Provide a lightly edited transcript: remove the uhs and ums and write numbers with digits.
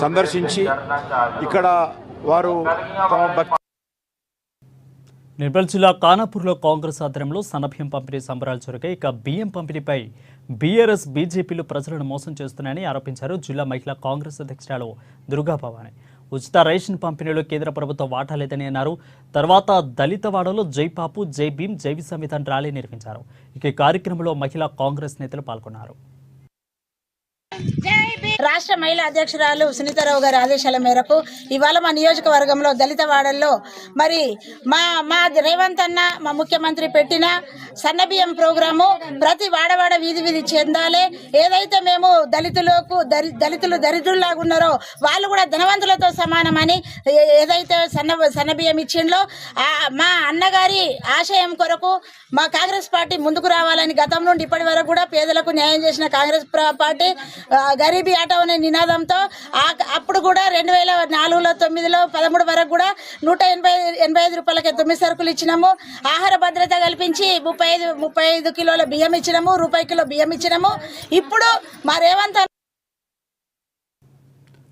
సందర్శించి ఇక్కడ వారు నిర్మల్ జిల్లా ఖానాపూర్లో కాంగ్రెస్ ఆధ్వర్యంలో సన్నబియ్యం పంపిణీ సంబరాలు జరిగాయి. ఇక బియ్యం పంపిణీపై బీఆర్ఎస్ బీజేపీలు ప్రజలను మోసం చేస్తున్నాయని ఆరోపించారు జిల్లా మహిళా కాంగ్రెస్ అధ్యక్షురాలు దుర్గా భవాని. ఉచిత రేషన్ పంపిణీలో కేంద్ర ప్రభుత్వం వాటా లేదని అన్నారు. తర్వాత దళితవాడలో జై పాపు జై భీమ్ జై సంవిధాన్ ర్యాలీ నిర్వహించారు. ఇక ఈ కార్యక్రమంలో మహిళా కాంగ్రెస్ నేతలు పాల్గొన్నారు. రాష్ట్ర మహిళా అధ్యక్షురాలు సునీతారావు గారి ఆదేశాల మేరకు ఇవాళ మా నియోజకవర్గంలో దళితవాడల్లో మరి మా రేవంత్ అన్న మా ముఖ్యమంత్రి పెట్టిన సన్నబియ్యం ప్రోగ్రాము ప్రతి వాడవాడ వీధి చెందాలి. ఏదైతే మేము దళితులు దరిద్రుల్లాగా ఉన్నారో వాళ్ళు కూడా ధనవంతులతో సమానమని ఏదైతే సన్నబియ్యం ఇచ్చిందో మా అన్నగారి ఆశయం కొరకు మా కాంగ్రెస్ పార్టీ ముందుకు రావాలని గతం నుండి ఇప్పటి వరకు కూడా పేదలకు న్యాయం చేసిన కాంగ్రెస్ పార్టీ గరీబీ ఆటో అనే నినాదంతో అప్పుడు కూడా 2004లో 9లో 13 వరకు కూడా 185 రూపాయలకి 9 సరుకులు ఇచ్చినాము. ఆహార భద్రత కల్పించి 35 కిలోల బియ్యం ఇచ్చినాము, రూపాయి కిలో బియ్యం ఇచ్చినాము. ఇప్పుడు మా రేవంత్